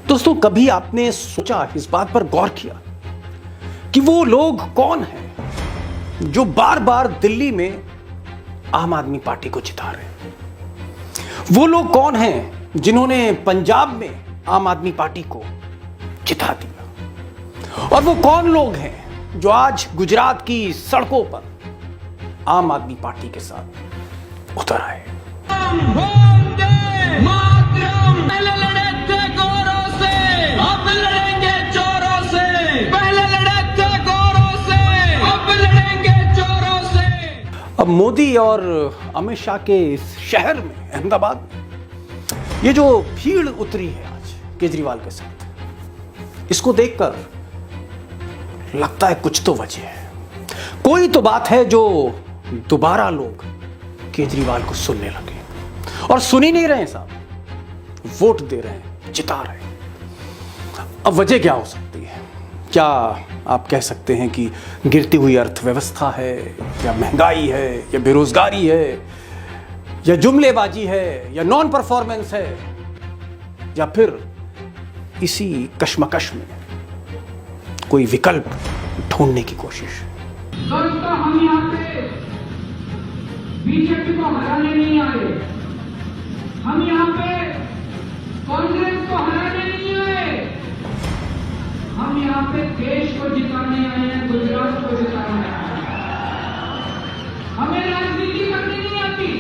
दोस्तों, कभी आपने सोचा, इस बात पर गौर किया कि वो लोग कौन हैं जो बार बार दिल्ली में आम आदमी पार्टी को जिता रहे हैं? वो लोग कौन हैं जिन्होंने पंजाब में आम आदमी पार्टी को जिता दिया? और वो कौन लोग हैं जो आज गुजरात की सड़कों पर आम आदमी पार्टी के साथ उतर आए? अब मोदी और अमित शाह के इस शहर में, अहमदाबाद में, ये जो भीड़ उतरी है आज केजरीवाल के साथ, इसको देखकर लगता है कुछ तो वजह है, कोई तो बात है जो दोबारा लोग केजरीवाल को सुनने लगे। और सुन ही नहीं रहे साहब, वोट दे रहे हैं, जिता रहे हैं। अब वजह क्या हो सकती है? क्या आप कह सकते हैं कि गिरती हुई अर्थव्यवस्था है, या महंगाई है, या बेरोजगारी है, या जुमलेबाजी है, या नॉन परफॉर्मेंस है, या फिर इसी कश्मकश में कोई विकल्प ढूंढने की कोशिश? दोस्तों, हम यहाँ पे बीजेपी को हराने नहीं आए, हम यहाँ पे कांग्रेस को हराने नहीं आए, हम यहाँ पे देश को जिताने आए हैं, गुजरात को जिताने आए हैं। हमें राजनीति करनी नहीं आती,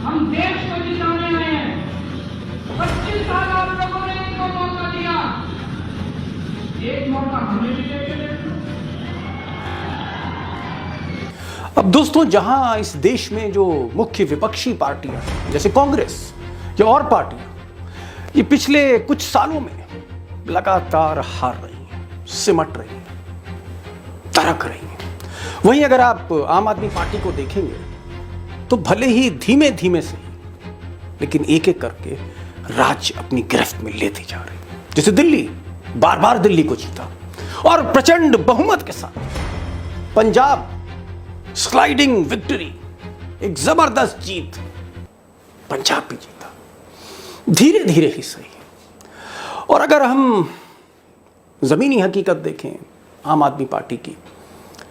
हम देश को जिताने आए हैं। 25 साल आप लोगों ने इनको मौका दिया, एक मौका हमें भी देके देखो। अब दोस्तों, जहां इस देश में जो मुख्य विपक्षी पार्टियां जैसे कांग्रेस या और पार्टियां ये पिछले कुछ सालों में लगातार हार रही हैं, सिमट रही हैं, तरक रही हैं, वहीं अगर आप आम आदमी पार्टी को देखेंगे तो भले ही धीमे धीमे से ही, लेकिन एक एक करके राज्य अपनी गिरफ्त में लेती जा रही है। जैसे दिल्ली, बार बार दिल्ली को जीता, और प्रचंड बहुमत के साथ पंजाब, स्लाइडिंग विक्ट्री, एक जबरदस्त जीत, पंजाब भी जीता, धीरे धीरे ही सही। और अगर हम जमीनी हकीकत देखें आम आदमी पार्टी की,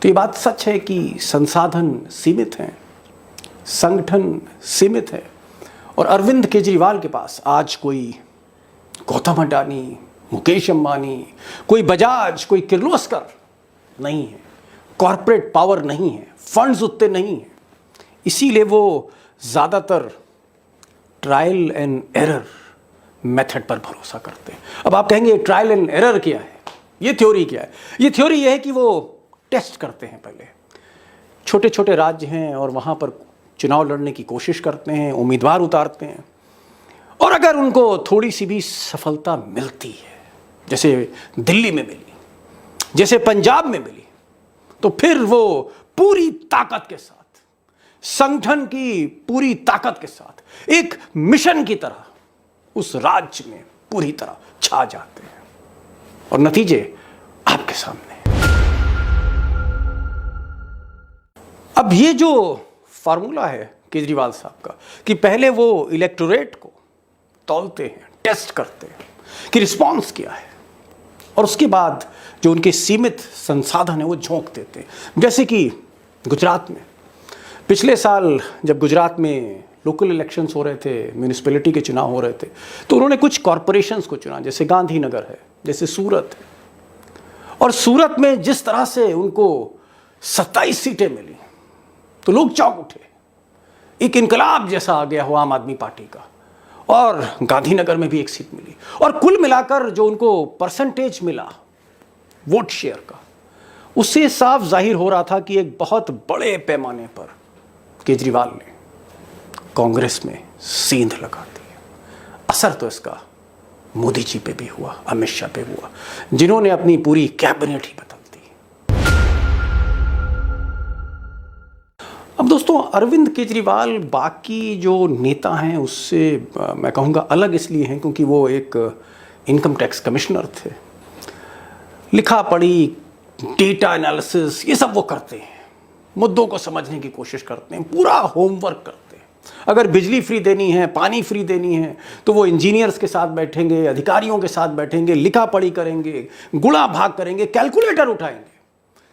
तो ये बात सच है कि संसाधन सीमित हैं, संगठन सीमित है, और अरविंद केजरीवाल के पास आज कोई गौतम अडानी, मुकेश अंबानी, कोई बजाज, कोई किर्लोस्कर नहीं है, कॉरपोरेट पावर नहीं है, फंड्स उतने नहीं हैं। इसीलिए वो ज़्यादातर ट्रायल एंड एरर मेथड पर भरोसा करते हैं। अब आप कहेंगे ट्रायल एंड एरर क्या है, ये थ्योरी क्या है? ये थ्योरी ये है कि वो टेस्ट करते हैं, पहले छोटे छोटे राज्य हैं और वहाँ पर चुनाव लड़ने की कोशिश करते हैं, उम्मीदवार उतारते हैं, और अगर उनको थोड़ी सी भी सफलता मिलती है, जैसे दिल्ली में मिली, जैसे पंजाब में मिली, तो फिर वो पूरी ताकत के साथ, संगठन की पूरी ताकत के साथ, एक मिशन की तरह उस राज्य में पूरी तरह छा जाते हैं, और नतीजे आपके सामने। अब ये जो फार्मूला है केजरीवाल साहब का कि पहले वो इलेक्टोरेट को तौलते हैं, टेस्ट करते हैं कि रिस्पॉन्स क्या है, और उसके बाद जो उनके सीमित संसाधन है वो झोंक देते हैं। जैसे कि गुजरात में पिछले साल जब गुजरात में लोकल इलेक्शंस हो रहे थे, म्यूनिसिपैलिटी के चुनाव हो रहे थे, तो उन्होंने कुछ कॉरपोरेशंस को चुना, जैसे गांधीनगर है, जैसे सूरत है, और सूरत में जिस तरह से उनको 27 सीटें मिली तो लोग चौंक उठे, एक इनकलाब जैसा आ गया हो आम आदमी पार्टी का, और गांधीनगर में भी एक सीट मिली, और कुल मिलाकर जो उनको परसेंटेज मिला वोट शेयर का, उससे साफ जाहिर हो रहा था कि एक बहुत बड़े पैमाने पर केजरीवाल ने कांग्रेस में सेंध लगा दी है। असर तो इसका मोदी जी पे भी हुआ, अमित शाह पे हुआ, जिन्होंने अपनी पूरी कैबिनेट ही बदल दी। अब दोस्तों, अरविंद केजरीवाल बाकी जो नेता हैं उससे मैं कहूँगा अलग इसलिए हैं क्योंकि वो एक इनकम टैक्स कमिश्नर थे। लिखा पढ़ी, डेटा एनालिसिस, ये सब वो करते हैं, मुद्दों को समझने की कोशिश करते हैं, पूरा होमवर्क करते हैं, अगर बिजली फ्री देनी है, पानी फ्री देनी है, तो वो इंजीनियर्स के साथ बैठेंगे, अधिकारियों के साथ बैठेंगे, लिखा पढ़ी करेंगे, गुणा भाग करेंगे, कैलकुलेटर उठाएंगे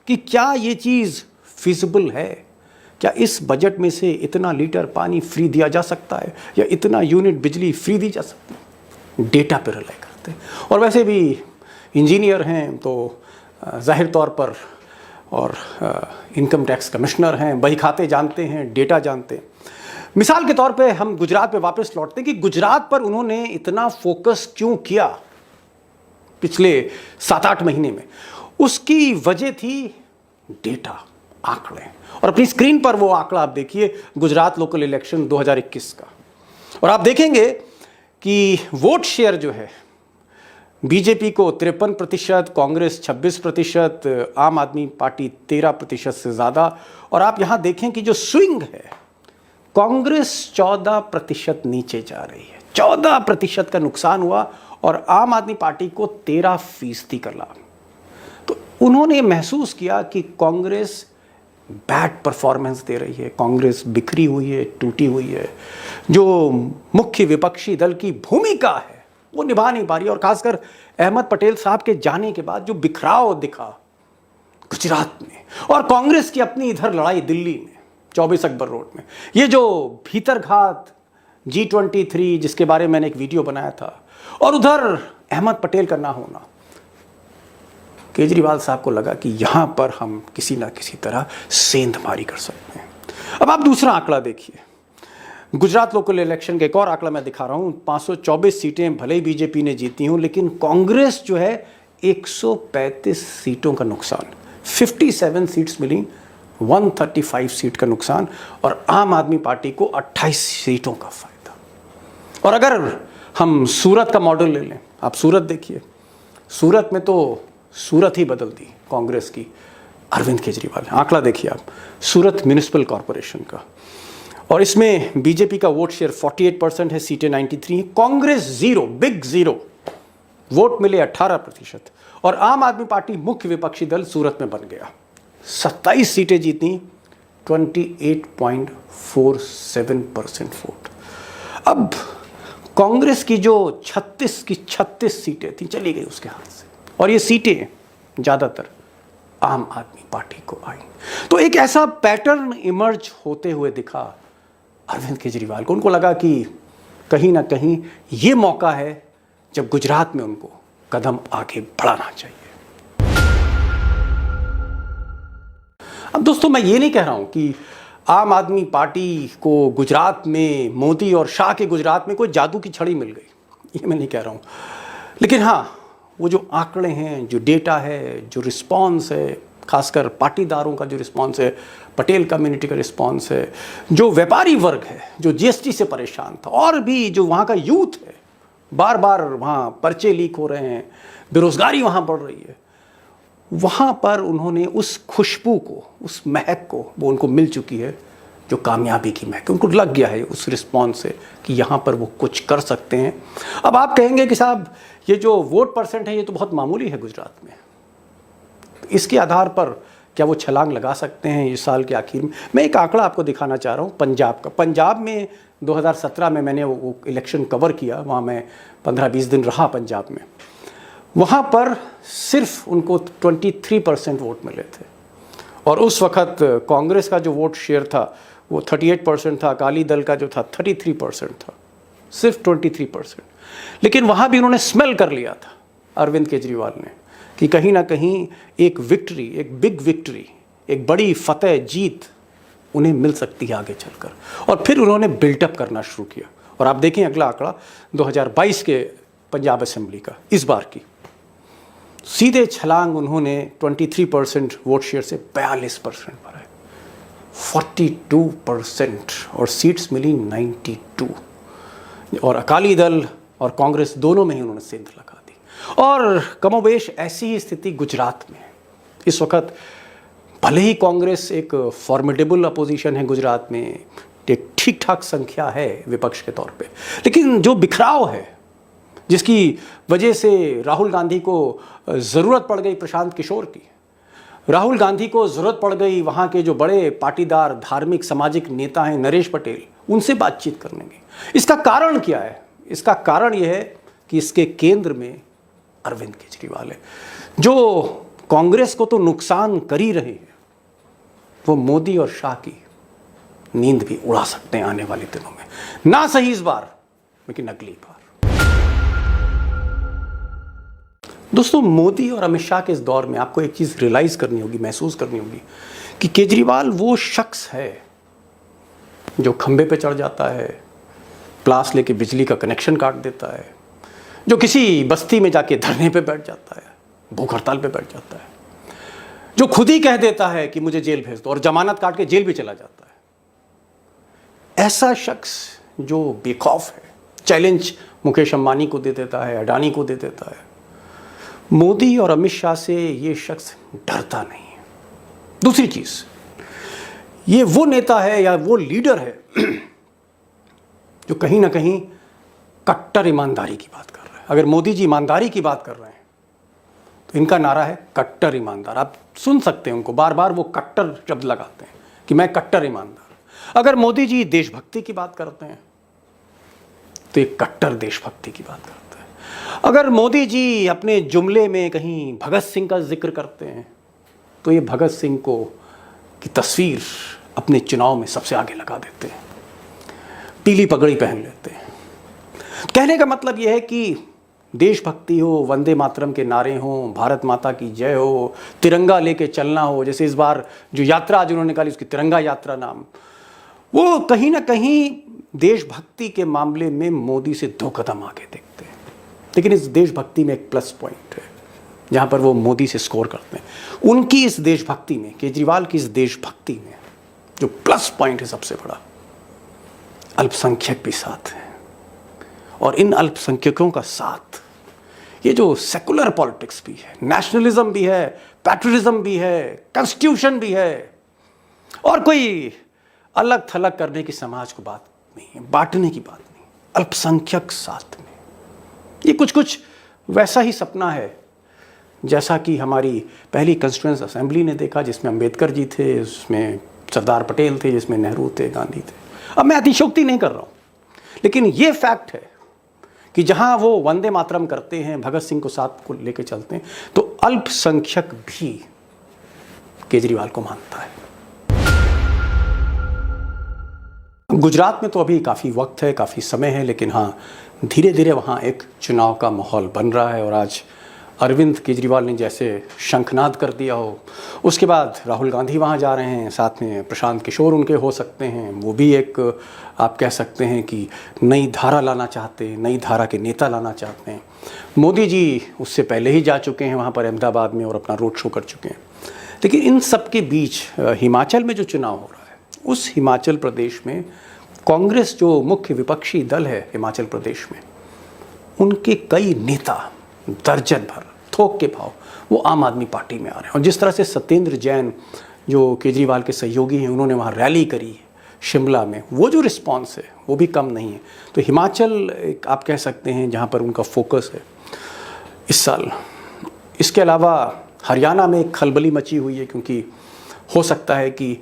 कि क्या ये चीज़ फिजिबल है, क्या इस बजट में से इतना लीटर पानी फ्री दिया जा सकता है या इतना यूनिट बिजली फ्री दी जा सकती है। डेटा पर रिलाई करते हैं। और वैसे भी इंजीनियर हैं तो जाहिर तौर पर, और इनकम टैक्स कमिश्नर हैं, बही खाते जानते हैं, डेटा जानते हैं। मिसाल के तौर पे हम गुजरात पे वापस लौटते हैं कि गुजरात पर उन्होंने इतना फोकस क्यों किया पिछले 7-8 महीने में। उसकी वजह थी डेटा, आंकड़े। और अपनी स्क्रीन पर वो आंकड़ा आप देखिए, गुजरात लोकल इलेक्शन 2021 का, और आप देखेंगे कि वोट शेयर जो है बीजेपी को 53%, कांग्रेस 26%, आम आदमी पार्टी 13% से ज़्यादा। और आप यहाँ देखें कि जो स्विंग है, कांग्रेस 14% नीचे जा रही है, 14% का नुकसान हुआ और आम आदमी पार्टी को 13% का लाभ। तो उन्होंने महसूस किया कि कांग्रेस बैड परफॉर्मेंस दे रही है, कांग्रेस बिखरी हुई है, टूटी हुई है। जो मुख्य विपक्षी दल की भूमिका है वो निभा नहीं पा रही है। और खासकर अहमद पटेल साहब के जाने के बाद जो बिखराव दिखा गुजरात में, और कांग्रेस की अपनी इधर लड़ाई दिल्ली में 24 अकबर रोड में, ये जो भीतरघात G23 जिसके बारे में मैंने एक वीडियो बनाया था, और उधर अहमद पटेल का ना होना, केजरीवाल साहब को लगा कि यहां पर हम किसी ना किसी तरह सेंधमारी कर सकते हैं। अब आप दूसरा आंकड़ा देखिए, गुजरात लोकल इलेक्शन का एक और आंकड़ा मैं दिखा रहा हूं। 524 सीटें भले ही बीजेपी ने जीती हूं, लेकिन कांग्रेस जो है 135 सीटों का नुकसान, 57 सीट्स मिली, 135 सीट का नुकसान, और आम आदमी पार्टी को 28 सीटों का फायदा। और अगर हम सूरत का मॉडल ले लें, आप सूरत देखिए, सूरत में तो सूरत ही बदल दी कांग्रेस की, अरविंद केजरीवाल। आंकड़ा देखिए आप, सूरत म्यूनिसिपल कॉरपोरेशन का, और इसमें बीजेपी का वोट शेयर 48% है, सीटें 93 हैं, Congress zero, big zero, vote मिले 18%, और आम आदमी पार्टी मुख्य विपक्षी दल सूरत में बन गया, 27 सीटें जीती, 28.47% वोट। अब कांग्रेस की जो 36 सीटें थी चली गई उसके हाथ से, और ये सीटें ज़्यादातर आम आदमी पार्टी को आई। तो एक ऐसा पैटर्न इमर्ज होते हुए दिखा अरविंद केजरीवाल को। उनको लगा कि कहीं ना कहीं ये मौका है जब गुजरात में उनको कदम आगे बढ़ाना चाहिए। अब दोस्तों, मैं ये नहीं कह रहा हूं कि आम आदमी पार्टी को गुजरात में, मोदी और शाह के गुजरात में कोई जादू की छड़ी मिल गई, ये मैं नहीं कह रहा हूं। लेकिन हाँ, वो जो आंकड़े हैं, जो डेटा है, जो रिस्पॉन्स है, खासकर पाटीदारों का जो रिस्पॉन्स है, पटेल कम्युनिटी का रिस्पॉन्स है, जो व्यापारी वर्ग है जो जीएसटी से परेशान था, और भी जो वहाँ का यूथ है, बार बार वहाँ पर्चे लीक हो रहे हैं, बेरोजगारी वहाँ बढ़ रही है, वहाँ पर उन्होंने उस खुशबू को, उस महक को, वो उनको मिल चुकी है, जो कामयाबी की महक। उनको लग गया है उस रिस्पॉन्स से कि यहाँ पर वो कुछ कर सकते हैं। अब आप कहेंगे कि साहब ये जो वोट परसेंट है ये तो बहुत मामूली है गुजरात में, इसके आधार पर क्या वो छलांग लगा सकते हैं इस साल के आखिर में? मैं एक आंकड़ा आपको दिखाना चाह रहा हूँ पंजाब का। पंजाब में 2017 में मैंने वो इलेक्शन कवर किया, वहाँ मैं 15-20 दिन रहा पंजाब में। वहाँ पर सिर्फ उनको 23% वोट मिले थे, और उस वक्त कांग्रेस का जो वोट शेयर था वो 38% था, अकाली दल का जो था 33% था, सिर्फ 23%। लेकिन वहाँ भी उन्होंने स्मेल कर लिया था अरविंद केजरीवाल ने कि कहीं ना कहीं एक विक्ट्री, एक बिग विक्ट्री, एक बड़ी फतेह, जीत उन्हें मिल सकती है आगे चलकर। और फिर उन्होंने बिल्टअप करना शुरू किया। और आप देखें अगला आंकड़ा 2022 के पंजाब असेंबली का, इस बार की सीधे छलांग उन्होंने 23% वोट शेयर से 42% पर है, 42%, और सीट्स मिली 92। और अकाली दल और कांग्रेस दोनों में ही उन्होंने सेंध लगा दी। और कमोबेश ऐसी ही स्थिति गुजरात में है इस वक्त। भले ही कांग्रेस एक फॉर्मिडेबल अपोजिशन है गुजरात में, एक ठीक ठाक संख्या है विपक्ष के तौर पे, लेकिन जो बिखराव है, जिसकी वजह से राहुल गांधी को ज़रूरत पड़ गई प्रशांत किशोर की, राहुल गांधी को ज़रूरत पड़ गई वहाँ के जो बड़े पाटीदार धार्मिक सामाजिक नेता हैं नरेश पटेल, उनसे बातचीत करने की। इसका कारण क्या है? इसका कारण यह है कि इसके केंद्र में अरविंद केजरीवाल है, जो कांग्रेस को तो नुकसान कर ही रहे हैं, वो मोदी और शाह की नींद भी उड़ा सकते हैं आने वाले दिनों में। ना सही इस बार, लेकिन अगली बार। दोस्तों, मोदी और अमित शाह के इस दौर में आपको एक चीज़ रियलाइज़ करनी होगी, महसूस करनी होगी कि केजरीवाल वो शख्स है जो खंबे पे चढ़ जाता है, प्लास लेके बिजली का कनेक्शन काट देता है, जो किसी बस्ती में जाके धरने पे बैठ जाता है, भूख हड़ताल पे बैठ जाता है, जो खुद ही कह देता है कि मुझे जेल भेज दो और जमानत काट के जेल भी चला जाता है। ऐसा शख्स जो बेखौफ है, चैलेंज मुकेश अंबानी को दे देता है, अडानी को दे देता है। मोदी और अमित शाह से ये शख्स डरता नहीं है। दूसरी चीज़, ये वो नेता है या वो लीडर है जो कहीं ना कहीं कट्टर ईमानदारी की बात कर रहा है। अगर मोदी जी ईमानदारी की बात कर रहे हैं तो इनका नारा है कट्टर ईमानदार। आप सुन सकते हैं उनको, बार बार वो कट्टर शब्द लगाते हैं कि मैं कट्टर ईमानदार। अगर मोदी जी देशभक्ति की बात करते हैं तो ये कट्टर देशभक्ति की बात करते हैं। अगर मोदी जी अपने जुमले में कहीं भगत सिंह का जिक्र करते हैं तो ये भगत सिंह को की तस्वीर अपने चुनाव में सबसे आगे लगा देते हैं, पीली पगड़ी पहन लेते हैं। कहने का मतलब यह है कि देशभक्ति हो, वंदे मातरम के नारे हों, भारत माता की जय हो, तिरंगा लेके चलना हो, जैसे इस बार जो यात्रा आज उन्होंने निकाली उसकी तिरंगा यात्रा नाम, वो कहीं ना कहीं देशभक्ति के मामले में मोदी से 2 कदम आगे देखते हैं। लेकिन इस देशभक्ति में एक प्लस पॉइंट है जहाँ पर वो मोदी से स्कोर करते हैं। उनकी इस देशभक्ति में, केजरीवाल की इस देशभक्ति में जो प्लस पॉइंट है सबसे बड़ा, अल्पसंख्यक भी साथ हैं। और इन अल्पसंख्यकों का साथ ये जो सेकुलर पॉलिटिक्स भी है, नेशनलिज्म भी है, पैट्रियटिज्म भी है, कॉन्स्टिट्यूशन भी है, और कोई अलग थलग करने की समाज को बात नहीं है, बांटने की बात नहीं, अल्पसंख्यक साथ में। ये कुछ वैसा ही सपना है जैसा कि हमारी पहली कॉन्स्टिट्यूएंट असेंबली ने देखा, जिसमें अंबेडकर जी थे, उसमें सरदार पटेल थे, जिसमें नेहरू थे, गांधी थे। अब मैं अतिशयोक्ति नहीं कर रहा हूँ, लेकिन ये फैक्ट है कि जहां वो वंदे मातरम करते हैं, भगत सिंह को साथ को लेकर चलते हैं, तो अल्पसंख्यक भी केजरीवाल को मानता है। गुजरात में तो अभी काफ़ी वक्त है, काफ़ी समय है, लेकिन हाँ, धीरे धीरे वहाँ एक चुनाव का माहौल बन रहा है। और आज अरविंद केजरीवाल ने जैसे शंखनाद कर दिया हो, उसके बाद राहुल गांधी वहाँ जा रहे हैं, साथ में प्रशांत किशोर उनके हो सकते हैं, वो भी एक आप कह सकते हैं कि नई धारा लाना चाहते हैं, नई धारा के नेता लाना चाहते हैं। मोदी जी उससे पहले ही जा चुके हैं वहाँ पर अहमदाबाद में और अपना रोड शो कर चुके हैं। लेकिन इन सब के बीच हिमाचल में जो चुनाव हो रहा है, उस हिमाचल प्रदेश में कांग्रेस जो मुख्य विपक्षी दल है हिमाचल प्रदेश में, उनके कई नेता दर्जन भर थोक के भाव वो आम आदमी पार्टी में आ रहे हैं। और जिस तरह से सत्येंद्र जैन जो केजरीवाल के सहयोगी हैं, उन्होंने वहाँ रैली करी है शिमला में, वो जो रिस्पांस है वो भी कम नहीं है। तो हिमाचल एक आप कह सकते हैं जहाँ पर उनका फोकस है इस साल। इसके अलावा हरियाणा में एक खलबली मची हुई है, क्योंकि हो सकता है कि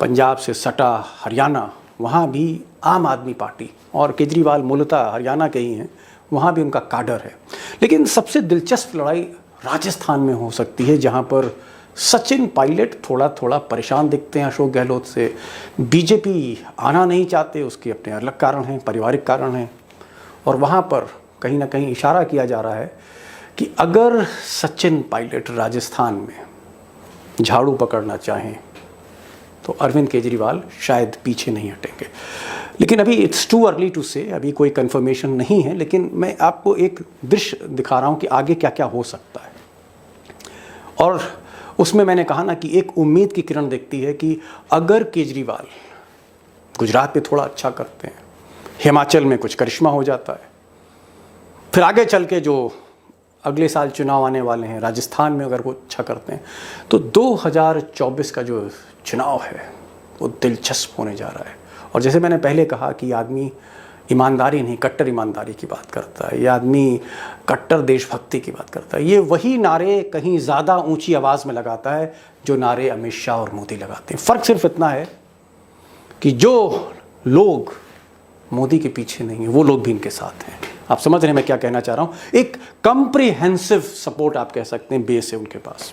पंजाब से सटा हरियाणा, वहाँ भी आम आदमी पार्टी, और केजरीवाल मूलतः हरियाणा के ही हैं, वहाँ भी उनका काडर है। लेकिन सबसे दिलचस्प लड़ाई राजस्थान में हो सकती है, जहाँ पर सचिन पायलट थोड़ा थोड़ा परेशान दिखते हैं अशोक गहलोत से। बीजेपी आना नहीं चाहते, उसके अपने अलग कारण हैं, पारिवारिक कारण हैं। और वहाँ पर कहीं ना कहीं इशारा किया जा रहा है कि अगर सचिन पायलट राजस्थान में झाड़ू पकड़ना चाहें तो अरविंद केजरीवाल शायद पीछे नहीं हटेंगे। लेकिन अभी इट्स टू अर्ली टू से, अभी कोई कंफर्मेशन नहीं है। लेकिन मैं आपको एक दृश्य दिखा रहा हूँ कि आगे क्या क्या हो सकता है। और उसमें मैंने कहा ना कि एक उम्मीद की किरण दिखती है कि अगर केजरीवाल गुजरात में थोड़ा अच्छा करते हैं, हिमाचल में कुछ करिश्मा हो जाता है, फिर आगे चल के जो अगले साल चुनाव आने वाले हैं राजस्थान में अगर वो अच्छा करते हैं, तो 2024 का जो चुनाव है वो दिलचस्प होने जा रहा है। और जैसे मैंने पहले कहा कि आदमी ईमानदारी नहीं, कट्टर ईमानदारी की बात करता है, ये आदमी कट्टर देशभक्ति की बात करता है। ये वही नारे कहीं ज़्यादा ऊंची आवाज़ में लगाता है जो नारे अमित शाह और मोदी लगाते हैं। फ़र्क सिर्फ इतना है कि जो लोग मोदी के पीछे नहीं है वो लोग भी इनके साथ हैं। आप समझ रहे हैं मैं क्या कहना चाह रहा हूँ? एक कम्प्रिहेंसिव सपोर्ट आप कह सकते हैं बेस है उनके पास।